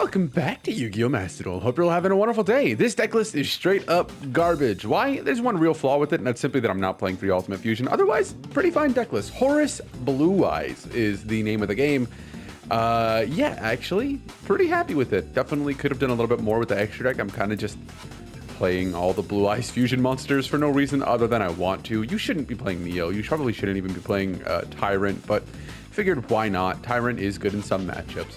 Welcome back to Yu-Gi-Oh! Master Duel. Hope you're all having a wonderful day. This deck list is straight up garbage. Why? There's one real flaw with it, and that's simply that I'm not playing 3 Ultimate Fusion. Otherwise, pretty fine deck list. Horus Blue Eyes is the name of the game. Yeah, actually, pretty happy with it. Definitely could have done a little bit more with the extra deck. I'm kind of just playing all the Blue Eyes Fusion monsters for no reason other than I want to. You shouldn't be playing Neo. You probably shouldn't even be playing Tyrant, but figured why not? Tyrant is good in some matchups.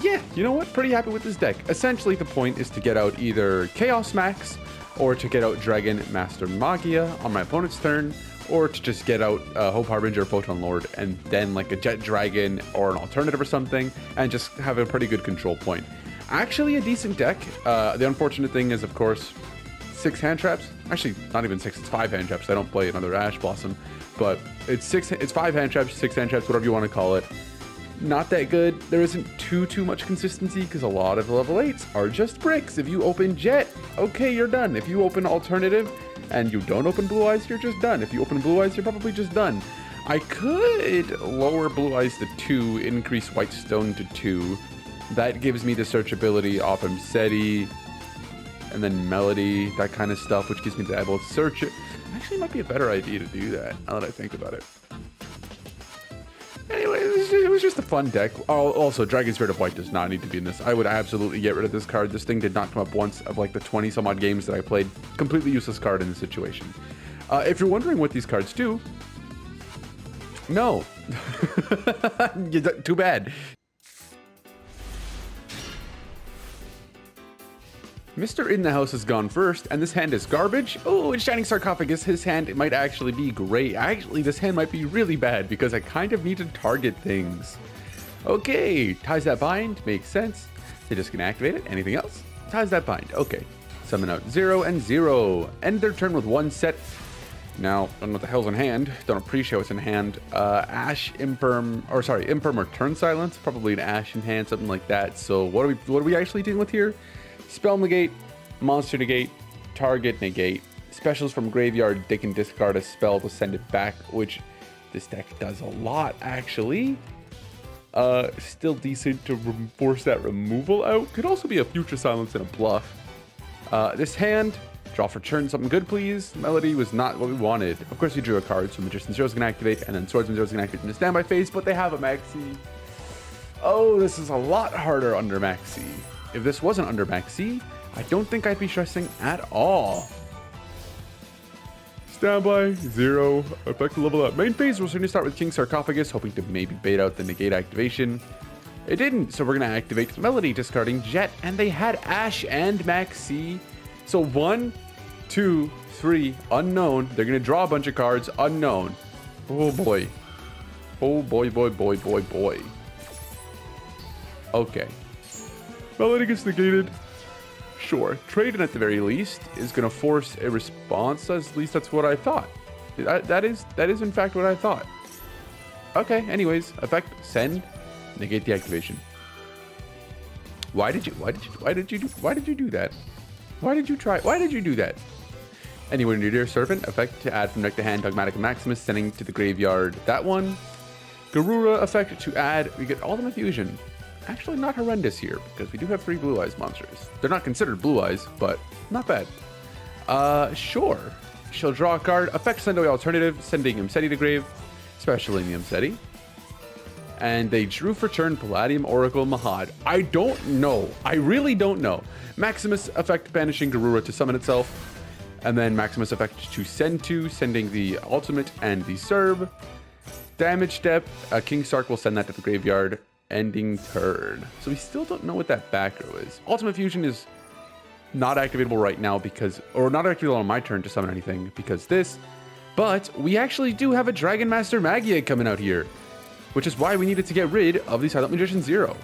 Yeah, you know what? Pretty happy with this deck. Essentially, the point is to get out either Chaos Max, or to get out Dragon Master Magia on my opponent's turn, or to just get out Hope Harbinger, Photon Lord, and then like a Jet Dragon or an alternative or something, and just have a pretty good control point. Actually, a decent deck. The unfortunate thing is, of course, 6 hand traps. Actually, not even 6, it's 5 hand traps. I don't play another Ash Blossom, but it's 5 hand traps, 6 hand traps, whatever you want to call it. Not that good. There isn't too much consistency because a lot of level 8s are just bricks. If you open Jet, okay, you're done. If you open Alternative and you don't open Blue Eyes, you're just done. If you open Blue Eyes, you're probably just done. I could lower Blue Eyes to 2, increase White Stone to 2. That gives me the searchability off Mseti and then Melody, that kind of stuff, which gives me the ability to search it. Actually, it might be a better idea to do that now that I think about it. Anyway, it was just a fun deck. Also, Dragon Spirit of White does not need to be in this. I would absolutely get rid of this card. This thing did not come up once of like the 20 some odd games that I played. Completely useless card in this situation. If you're wondering what these cards do, no. Too bad. Mr. In the House has gone first, and this hand is garbage. Oh, it's Shining Sarcophagus. His hand might actually be great. Actually, this hand might be really bad because I kind of need to target things. Okay, Ties That Bind, makes sense. They're just gonna activate it. Anything else? Ties That Bind, okay. Summon out 0 and 0. End their turn with 1 set. Now, don't know what the hell's in hand. Don't appreciate what's in hand. Ash, Imperm, or Turn Silence. Probably an Ash in hand, something like that. So what are we actually dealing with here? Spell negate, monster negate, target negate. Specials from graveyard, they can discard a spell to send it back, which this deck does a lot, actually. Still decent to force that removal out. Could also be a Future Silence and a bluff. This hand, draw for turn, something good, please. Melody was not what we wanted. Of course, we drew a card, so Magician Zero is going to activate, and then Swordsman Zero is going to activate in the standby phase, but they have a Maxi. Oh, this is a lot harder under Maxi. If this wasn't under Maxi, I don't think I'd be stressing at all. Standby, 0, effect level up. Main phase, we're going to start with King Sarcophagus, hoping to maybe bait out the negate activation. It didn't, so we're going to activate Melody, discarding Jet, and they had Ash and Maxi. So 1, 2, 3, unknown. They're going to draw a bunch of cards, unknown. Oh boy. Oh boy, boy, boy, boy, boy. Okay. Melody gets negated. Sure. Trading at the very least is going to force a response. At least that's what I thought. That is in fact what I thought. Okay. Anyways, effect send, negate the activation. Why did you do that? Why did you do that? Anyway, your dear servant, effect to add from deck to hand Dogmatic Maximus, sending to the graveyard that one. Garura effect to add, we get Ultimate Fusion. Actually not horrendous here, because we do have 3 Blue Eyes monsters. They're not considered Blue Eyes, but not bad. Sure. She'll draw a card, effect send away alternative, sending Mseti to grave, especially in the Mseti. And they drew for turn Palladium Oracle Mahad. I don't know. I really don't know. Maximus effect banishing Garura to summon itself. And then Maximus effect to send to, sending the ultimate and the Serb. Damage step, King Sark will send that to the graveyard. Ending turn. So we still don't know what that back row is. Ultimate Fusion is not activatable right now because, or not activatable on my turn to summon anything because this, but we actually do have a Dragon Master Magia coming out here, which is why we needed to get rid of the Silent Magician Zero.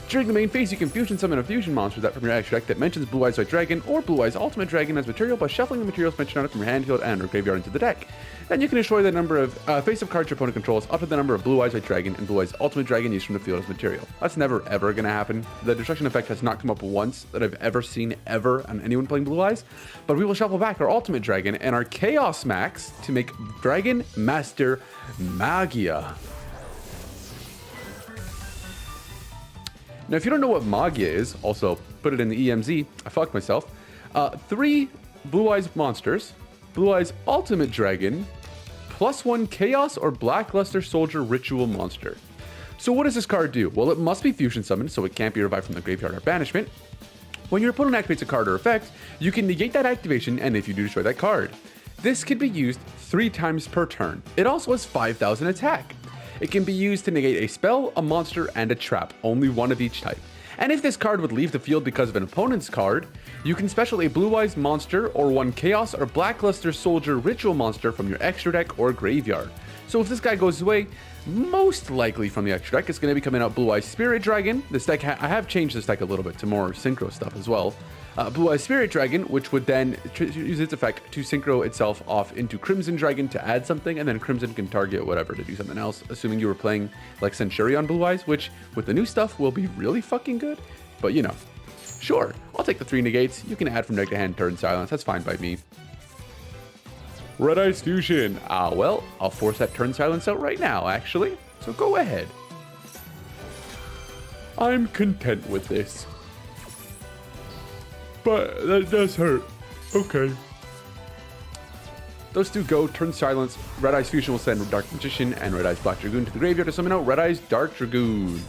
During the main phase, you can fusion summon a fusion monster that from your extra deck that mentions Blue Eyes White Dragon or Blue Eyes Ultimate Dragon as material by shuffling the materials mentioned on it from your hand, field, and or graveyard into the deck. Then you can destroy the number of face-up cards your opponent controls up to the number of Blue Eyes White Dragon and Blue Eyes Ultimate Dragon used from the field as material. That's never ever going to happen. The destruction effect has not come up once that I've ever seen ever on anyone playing Blue Eyes, but we will shuffle back our Ultimate Dragon and our Chaos Max to make Dragon Master Magia. Now, if you don't know what Magia is, also put it in the EMZ. I fucked myself. 3 Blue Eyes monsters, Blue Eyes Ultimate Dragon, +1 Chaos or Blackluster Soldier Ritual monster. So what does this card do? Well, it must be fusion summoned, so it can't be revived from the graveyard or banishment. When your opponent activates a card or effect, you can negate that activation, and if you do, destroy that card. This can be used 3 times per turn. It also has 5,000 attack. It can be used to negate a spell, a monster, and a trap, only one of each type. And if this card would leave the field because of an opponent's card, you can special a Blue Eyes monster or 1 Chaos or Blackluster Soldier Ritual monster from your extra deck or graveyard. So if this guy goes away, most likely from the extra deck, it's going to be coming out Blue Eyes Spirit Dragon. This deck, I have changed this deck a little bit to more synchro stuff as well. Blue Eyes Spirit Dragon, which would then use its effect to synchro itself off into Crimson Dragon to add something, and then Crimson can target whatever to do something else, assuming you were playing like Centurion Blue Eyes, which with the new stuff will be really fucking good. But you know, sure, I'll take the 3 negates. You can add from deck to hand, turn silence. That's fine by me. Red Eyes Fusion. Well, I'll force that turn silence out right now, actually. So go ahead. I'm content with this. But that does hurt. Okay. Those 2 go, turn silence. Red Eyes Fusion will send Dark Magician and Red Eyes Black Dragoon to the graveyard to summon out Red Eyes Dark Dragoon.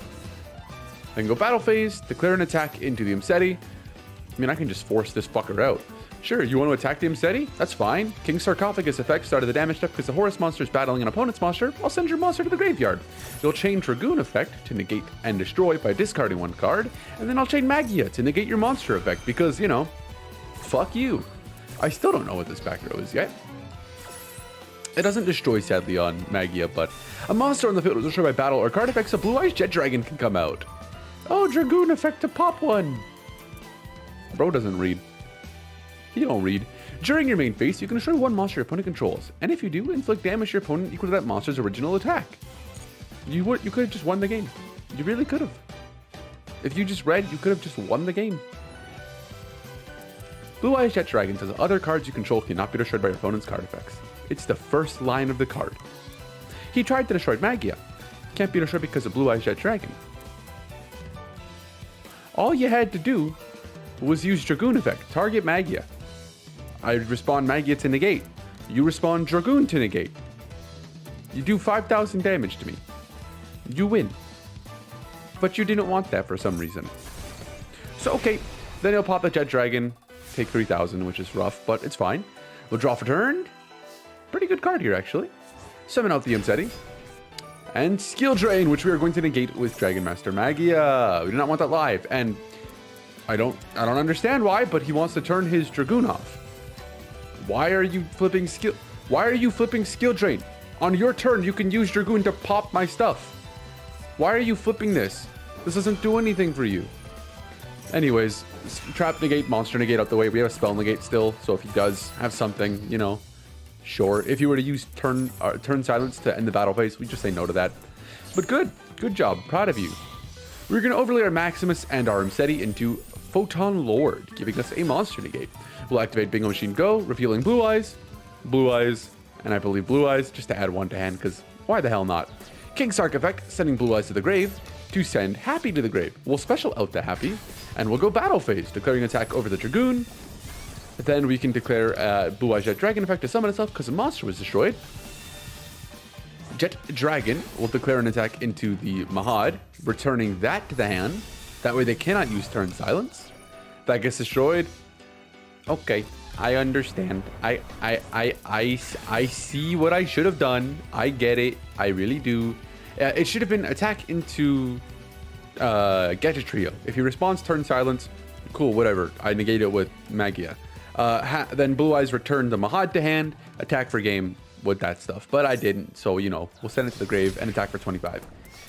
Then go battle phase, declare an attack into the Imseti. I mean, I can just force this fucker out. Sure, you want to attack the Imseti? That's fine. King Sarcophagus effect started the damage step because the Horus monster is battling an opponent's monster. I'll send your monster to the graveyard. You'll chain Dragoon effect to negate and destroy by discarding 1 card, and then I'll chain Magia to negate your monster effect because, you know, fuck you. I still don't know what this back row is yet. It doesn't destroy, sadly, on Magia, but a monster on the field is destroyed by battle or card effects, a Blue Eyes Jet Dragon can come out. Oh, Dragoon effect to pop 1. Bro doesn't read. He don't read. During your main phase, you can destroy 1 monster your opponent controls, and if you do, inflict damage to your opponent equal to that monster's original attack. You could have just won the game. You really could have. If you just read, you could have just won the game. Blue Eyes Jet Dragon says other cards you control cannot be destroyed by your opponent's card effects. It's the first line of the card. He tried to destroy Magia. Can't be destroyed because of Blue Eyes Jet Dragon. All you had to do was use Dragoon effect, target Magia. I respond Magia to negate. You respond Dragoon to negate. You do 5,000 damage to me. You win. But you didn't want that for some reason. So okay, then he'll pop the Jet Dragon, take 3,000, which is rough, but it's fine. We'll draw for turn. Pretty good card here, actually. Summon out the Imseti. And Skill Drain, which we are going to negate with Dragon Master Magia. We do not want that live, and I don't understand why, but he wants to turn his Dragoon off. Why are you flipping Skill Drain? On your turn, you can use Dragoon to pop my stuff. Why are you flipping this? This doesn't do anything for you. Anyways, trap negate, monster negate out the way. We have a spell negate still, so if he does have something, you know, sure. If you were to use turn silence to end the battle phase, we just say no to that. But good job, proud of you. We're going to overlay our Maximus and our Imseti into Photon Lord, giving us a monster negate. We'll activate Bingo Machine Go, revealing Blue Eyes, and I believe Blue Eyes, just to add 1 to hand, because why the hell not? King Sark effect, sending Blue Eyes to the grave, to send Happy to the grave. We'll special out the Happy, and we'll go battle phase, declaring attack over the Dragoon. Then we can declare Blue Eyes Jet Dragon effect to summon itself because a monster was destroyed. Jet Dragon will declare an attack into the Mahad, returning that to the hand. That way they cannot use turn silence. That gets destroyed. Okay, I understand. I see what I should have done. I get it. I really do. It should have been attack into Gadget Trio. If he responds turn silence, cool, whatever. I negate it with Magia. Then Blue Eyes return the Mahad to hand, attack for game with that stuff. But I didn't, so you know, we'll send it to the grave and attack for 25.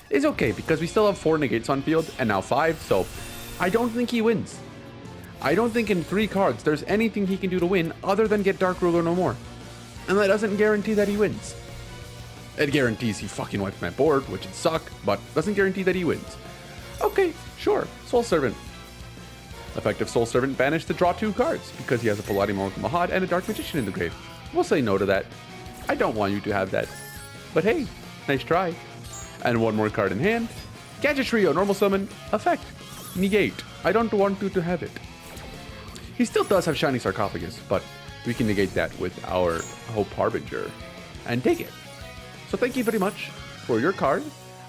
It's okay because we still have 4 negates on field and now 5, so I don't think he wins. I don't think in 3 cards there's anything he can do to win other than get Dark Ruler no more. And that doesn't guarantee that he wins. It guarantees he fucking wipes my board, which would suck, but doesn't guarantee that he wins. Okay, sure, Soul Servant. Effective Soul Servant banished to draw 2 cards because he has a Palladium Mahad and a Dark Magician in the grave. We'll say no to that. I don't want you to have that. But hey, nice try. And 1 more card in hand. Gadget Trio, normal summon, effect, negate. I don't want you to have it. He still does have Shiny Sarcophagus, but we can negate that with our Hope Harbinger and take it. So thank you very much for your card.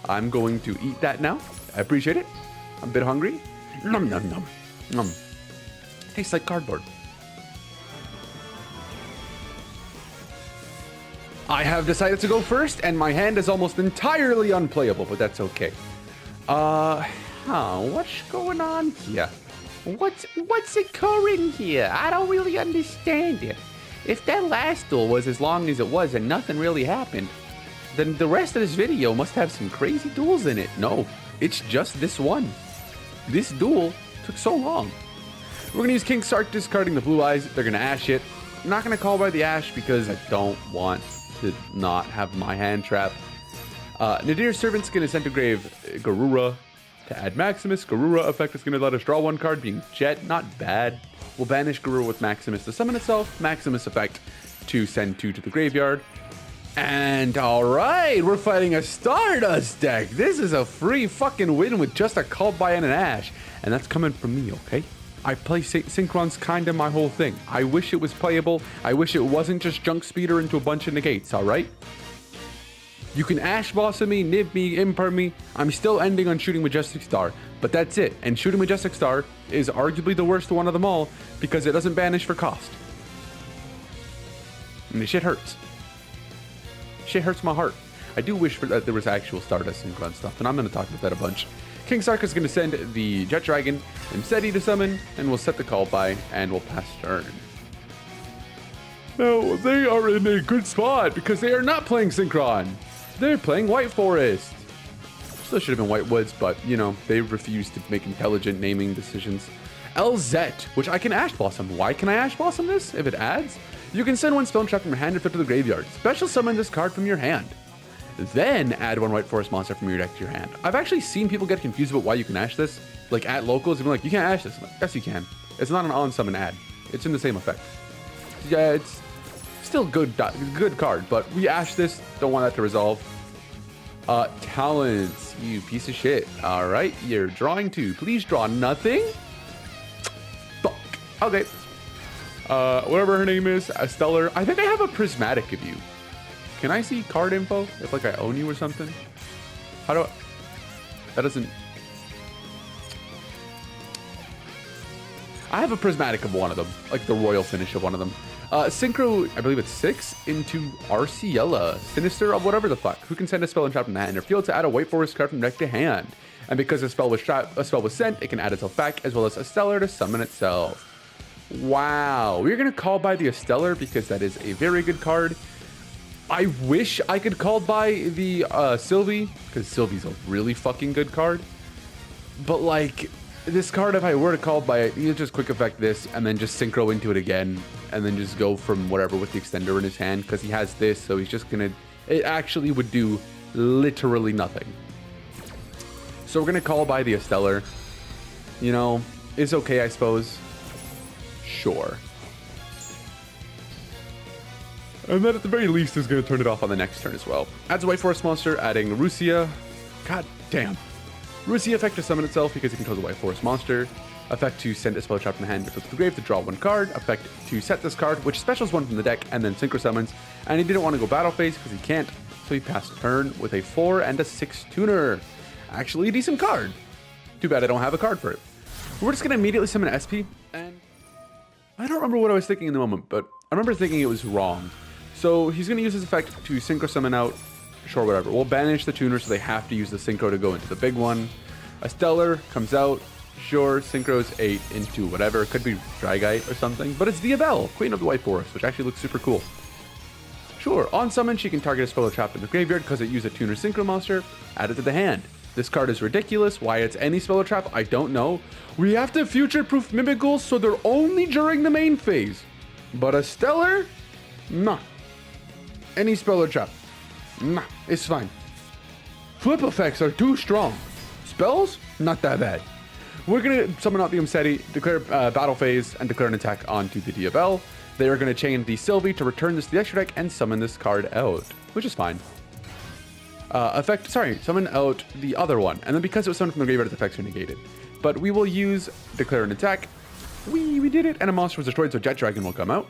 I'm going to eat that now. I appreciate it. I'm a bit hungry. Nom nom nom. Nom. Tastes like cardboard. I have decided to go first, and my hand is almost entirely unplayable, but that's okay. What's going on here? What's occurring here? I don't really understand it. If that last duel was as long as it was and nothing really happened, then the rest of this video must have some crazy duels in it. No, it's just this one. This duel took so long. We're gonna use King Sark discarding the blue eyes. They're gonna Ash it. I'm not gonna call by the Ash because I don't want to not have my hand trapped. Nadir's Servant's gonna send to grave Garura to add Maximus. Garura effect is gonna let us draw one card, being Jet. Not bad. We'll banish Garura with Maximus to summon itself. Maximus effect to send 2 to the graveyard. And alright, we're fighting a Stardust deck. This is a free fucking win with just a Called By and an Ash. And that's coming from me, okay? I play Synchron's kinda my whole thing. I wish it was playable. I wish it wasn't just Junk Speeder into a bunch of negates, alright? You can Ash Blossom me, Nib me, Imperm me. I'm still ending on Shooting Majestic Star, but that's it. And Shooting Majestic Star is arguably the worst one of them all because it doesn't banish for cost. And the shit hurts. Shit hurts my heart. I do wish that there was actual Stardust Synchron stuff, and I'm going to talk about that a bunch. King Sark is going to send the Jet Dragon and Seti to summon, and we'll set the call by, and we'll pass turn. Now, they are in a good spot because they are not playing Synchron. They're playing White Forest. Still should have been White Woods, but, you know, they refused to make intelligent naming decisions. LZ, which I can Ash Blossom. Why can I Ash Blossom this? If it adds, you can send one Stone Trap from your hand and flip to the graveyard. Special summon this card from your hand. Then add one White Forest monster from your deck to your hand. I've actually seen people get confused about why you can Ash this. Like at locals, they're like, you can't Ash this. I'm like, yes, you can. It's not an on-summon add. It's in the same effect. Yeah, it's still good card, but we Ash this. Don't want that to resolve. Talents, you piece of shit. All right, you're drawing 2. Please draw nothing. Fuck. Okay. Whatever her name is, a Stellar. I think I have a Prismatic of you. Can I see card info if like I own you or something? How do I? That doesn't. I have a Prismatic of one of them, like the royal finish of one of them. Synchro, I believe it's 6 into Arciella, Sinister of whatever the fuck. Who can send a spell and trap from the hand or field to add a White Forest card from deck to hand? And because a spell was sent, it can add itself back as well as a Stellar to summon itself. Wow, we're gonna call by the Stellar because that is a very good card. I wish I could call by the Sylvie because Sylvie's a really fucking good card. But like this card, if I were to call by it, you just quick effect this and then just synchro into it again and then just go from whatever with the extender in his hand because he has this, so he's just gonna. It actually would do literally nothing. So we're gonna call by the Stellar. You know, it's okay, I suppose. Sure. And then at the very least is going to turn it off on the next turn as well. Adds a White Forest monster, adding Rusia. God damn. Rusia effect to summon itself because it controls a White Forest monster. Effect to send a spell trap from the hand to flip to the grave to draw 1 card. Effect to set this card, which specials 1 from the deck and then synchro summons. And he didn't want to go battle phase because he can't, so he passed turn with a 4 and a 6 tuner. Actually a decent card. Too bad I don't have a card for it. We're just going to immediately summon SP, and I don't remember what I was thinking in the moment, but I remember thinking it was wrong. So he's going to use his effect to synchro summon out. Sure, whatever. We'll banish the tuner, so they have to use the synchro to go into the big one. A Stellar comes out. Sure, synchro's 8 into whatever. It could be Dragite or something, but it's Diabelle, Queen of the White Forest, which actually looks super cool. Sure, on summon, she can target a spell or trap in the graveyard because it used a tuner synchro monster. Add it to the hand. This card is ridiculous. Why it's any spell or trap, I don't know. We have to future-proof Mimicals, so they're only during the main phase. But a Stellar? Nah. Any spell or trap? Nah, it's fine. Flip effects are too strong. Spells? Not that bad. We're going to summon out the Umseti, declare battle phase, and declare an attack onto the Diabelle. They are going to chain the Sylvie to return this to the extra deck and summon this card out, which is fine. Summon out the other one. And then because it was summoned from the graveyard, its effects are negated. But we will use Declare an Attack. We did it. And a monster was destroyed, so Jet Dragon will come out.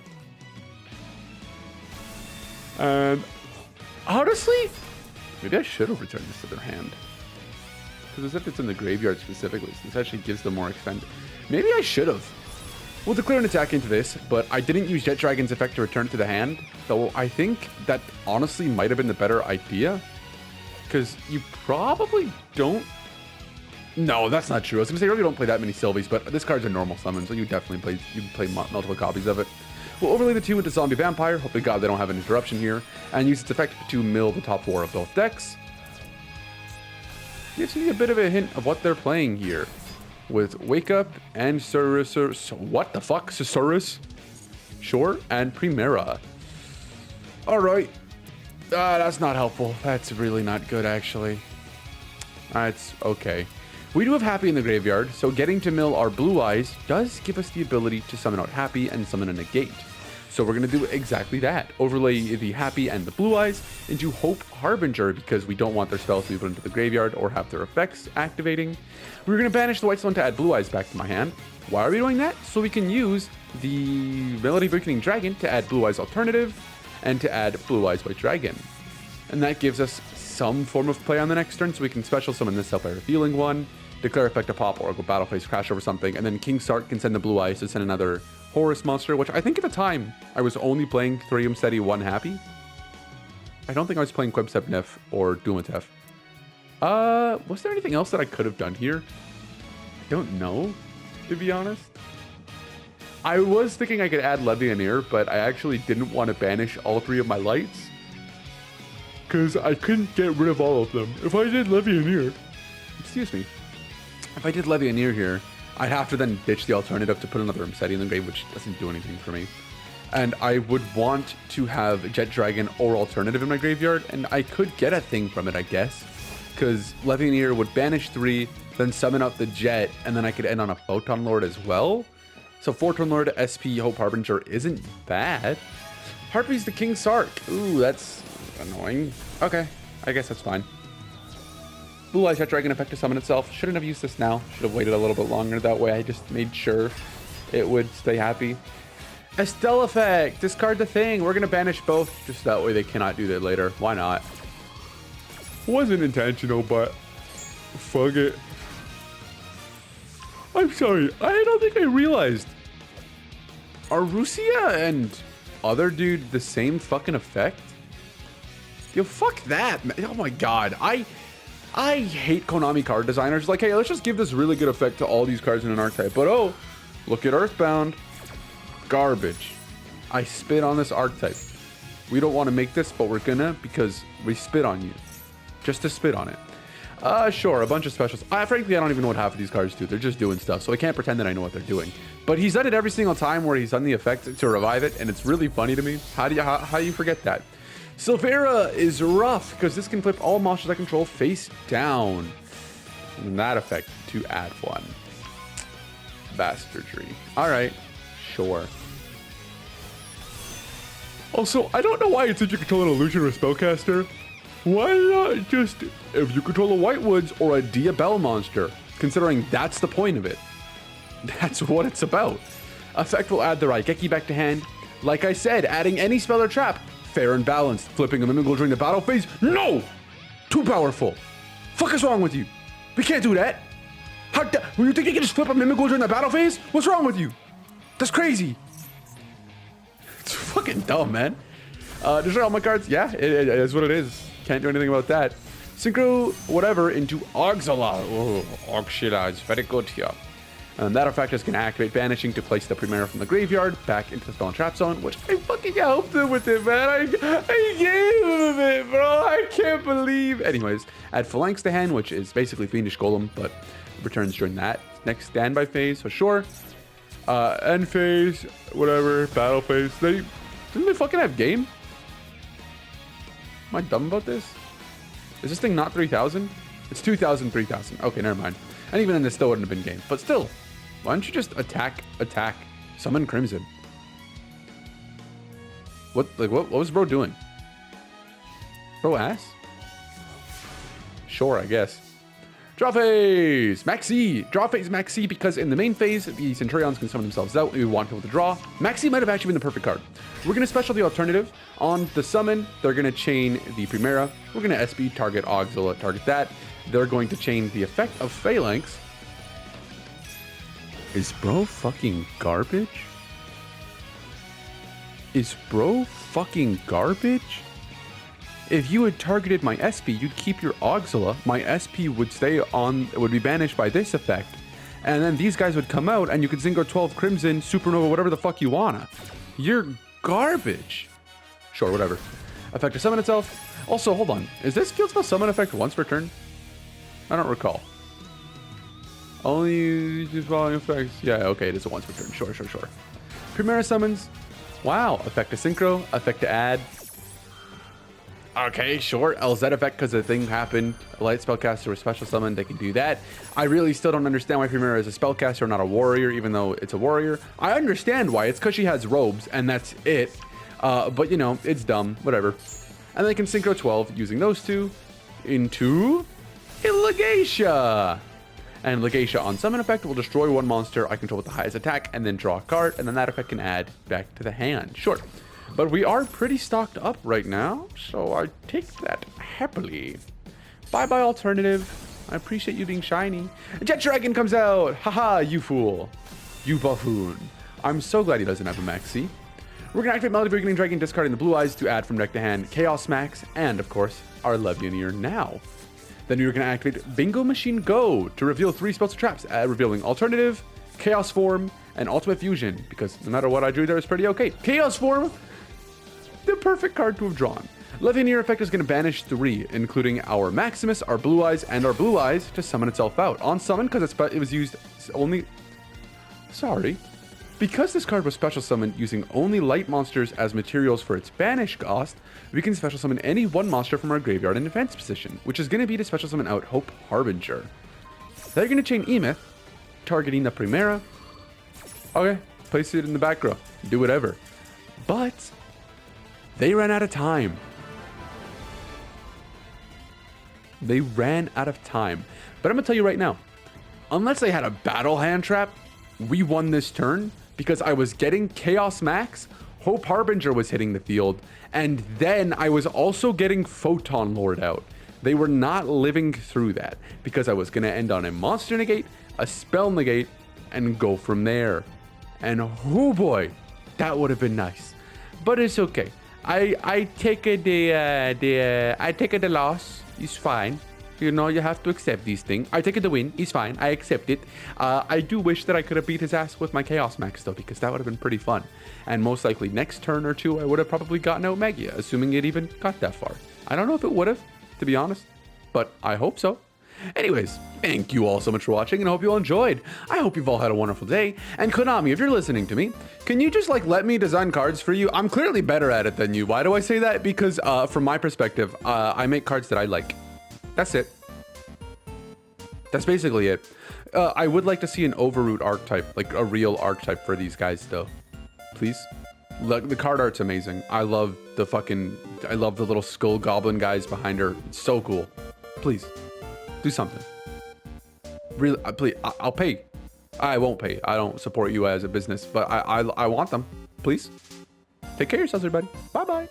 And honestly, maybe I should have returned this to their hand. Because as if it's in the graveyard specifically, so this actually gives them more expense. Maybe I should have. We'll declare an attack into this, but I didn't use Jet Dragon's effect to return it to the hand. So I think that honestly might have been the better idea. Because you probably don't... No, that's not true. I was going to say, you really don't play that many Sylvies, but this card's a normal summon, so you definitely play multiple copies of it. We'll overlay the 2 with the Zombie Vampire. Hopefully, God, they don't have an interruption here. And use its effect to mill the top 4 of both decks. Gives me a bit of a hint of what they're playing here. With Wake Up and what the fuck? Susurrus? Sure, and Primera. Alright. That's not helpful. That's really not good, actually. It's okay. We do have Happy in the graveyard, so getting to mill our Blue Eyes does give us the ability to summon out Happy and summon a Negate. So we're going to do exactly that. Overlay the Happy and the Blue Eyes into Hope Harbinger because we don't want their spells to be put into the graveyard or have their effects activating. We're going to banish the White Stone to add Blue Eyes back to my hand. Why are we doing that? So we can use the Melody of Awakening Dragon to add Blue Eyes Alternative and to add Blue Eyes White Dragon. And that gives us some form of play on the next turn, so we can special summon this up by revealing one, declare effect a pop, or go battle phase, crash over something, and then King Sark can send the Blue Eyes to send another Horus monster, which I think at the time I was only playing Thorium Steady 1 Happy. I don't think I was playing Quebsep Nef or Dumatef. Was there anything else that I could have done here? I don't know, to be honest. I was thinking I could add Levianeer, but I actually didn't want to banish all 3 of my lights. Because I couldn't get rid of all of them. If I did Levianeer... Excuse me. If I did Levianeer here, I'd have to then ditch the alternative to put another Umseti in the grave, which doesn't do anything for me. And I would want to have Jet Dragon or alternative in my graveyard, and I could get a thing from it, I guess. Because Levianeer would banish 3, then summon out the Jet, and then I could end on a Photon Lord as well. So Photon Lord SP Hope Harbinger isn't bad. Harpy's the King Sark. Ooh, that's annoying. Okay, I guess that's fine. Blue Eyes Jet Dragon effect to summon itself. Shouldn't have used this now. Should have waited a little bit longer. That way I just made sure it would stay happy. Estelle effect. Discard the thing. We're going to banish both. Just that way they cannot do that later. Why not? Wasn't intentional, but fuck it. I'm sorry. I don't think I realized. Are Rusia and other dude the same fucking effect? Yo, fuck that, man. Oh my god. I hate Konami card designers. Like, hey, let's just give this really good effect to all these cards in an archetype. But oh, look at Earthbound. Garbage. I spit on this archetype. We don't want to make this, but we're gonna because we spit on you. Just to spit on it. Sure, a bunch of specials. Frankly, I don't even know what half of these cards do. They're just doing stuff, so I can't pretend that I know what they're doing. But he's done it every single time where he's done the effect to revive it, and it's really funny to me. How do you forget that? Silvera is rough because this can flip all monsters I control face down. And that effect to add 1. Bastardry. Alright, sure. Also, I don't know why it's such a control an illusion or a spellcaster. Why not just if you control a White Woods or a Diabell monster, considering that's the point of it. That's what it's about. Effect will add the Raigeki back to hand. Like I said, adding any spell or trap. Fair and balanced. Flipping a Mimigol during the battle phase? No! Too powerful. Fuck is wrong with you? We can't do that. You think you can just flip a Mimigol during the battle phase? What's wrong with you? That's crazy. It's fucking dumb, man. Destroy all my cards? Yeah, it is what it is. Can't do anything about that. Synchro whatever into Auxila. Oh, Auxila is very good here. And that effect is going to activate Banishing to place the Primera from the graveyard back into the Spell and Trap Zone, which I fucking helped him with it, man. I gave him it, bro. I can't believe. Anyways, add Phalanx to hand, which is basically Fiendish Golem, but returns during that next standby phase, so sure. End phase, whatever, battle phase. Didn't they fucking have game? Am I dumb about this? Is this thing not 3,000? It's 2,000, 3,000. Okay, never mind. And even then, this still wouldn't have been game. But still, why don't you just attack, summon Crimson? What was bro doing? Bro ass? Sure, I guess. Draw phase, Maxi. Draw phase, Maxi, because in the main phase, the Centurions can summon themselves out. We want people to draw. Maxi might have actually been the perfect card. We're going to special the alternative. On the summon, they're going to chain the Primera. We're going to SB, target Auxilla, target that. They're going to chain the effect of Phalanx. Is bro fucking garbage? Is bro fucking garbage? If you had targeted my SP, you'd keep your Auxilla. My SP would stay on, would be banished by this effect. And then these guys would come out and you could Zingo 12 Crimson, Supernova, whatever the fuck you wanna. You're garbage. Sure, whatever. Effect to summon itself. Also, hold on. Is this field spell summon effect once per turn? I don't recall. Only use following effects. Yeah, okay, it is a once per turn. Sure. Primera summons. Wow, effect to synchro, effect to add. Okay, sure. LZ effect because the thing happened. A light spellcaster or special summon, they can do that. I really still don't understand why Primera is a spellcaster, not a warrior, even though it's a warrior. I understand why. It's because she has robes, and that's it. But, you know, it's dumb. Whatever. And they can synchro 12 using those two into Legacia. And Legacia on summon effect will destroy one monster I control with the highest attack, and then draw a card, and then that effect can add back to the hand. Sure. But we are pretty stocked up right now, so I take that happily. Bye-bye, alternative. I appreciate you being shiny. Jet Dragon comes out! Haha, you fool. You buffoon. I'm so glad he doesn't have a Maxi. We're gonna activate Melody of Beginning Dragon, discarding the blue eyes to add from deck to hand Chaos Max, and of course, our Legionnaire now. Then we're gonna activate Bingo Machine Go to reveal 3 spells to traps, revealing Alternative, Chaos Form, and Ultimate Fusion, because no matter what I drew there, it's pretty okay. Chaos Form! The perfect card to have drawn. Legionnaire effect is going to banish 3, including our Maximus, our Blue Eyes, and our Blue Eyes to summon itself out. On summon, because it was used only... Sorry. Because this card was special summoned using only light monsters as materials for its banish cost, we can special summon any one monster from our graveyard in defense position, which is going to be to special summon out Hope Harbinger. They're going to chain Emeth, targeting the Primera. Okay, place it in the back row. Do whatever. But... they ran out of time. They ran out of time. But I'm going to tell you right now, unless they had a battle hand trap, we won this turn because I was getting Chaos Max, Hope Harbinger was hitting the field, and then I was also getting Photon Lord out. They were not living through that because I was going to end on a monster negate, a spell negate, and go from there. And oh boy, that would have been nice. But it's okay. I take the loss. It's fine. You know, you have to accept these things. I take it the win. It's fine. I accept it. I do wish that I could have beat his ass with my Chaos Max, though, because that would have been pretty fun. And most likely next turn or two, I would have probably gotten out Magia, assuming it even got that far. I don't know if it would have, to be honest, but I hope so. Anyways, thank you all so much for watching, and I hope you all enjoyed. I hope you've all had a wonderful day. And Konami, if you're listening to me, can you just let me design cards for you? I'm clearly better at it than you. Why do I say that? Because from my perspective, I make cards that I like. That's it. That's basically it. I would like to see an Overroot archetype, like a real archetype for these guys, though. Please. Look, the card art's amazing. I love the little skull goblin guys behind her. It's so cool. Please. Do something. Really, please. I'll pay. I won't pay. I don't support you as a business, but I want them. Please. Take care of yourselves, everybody. Bye-bye.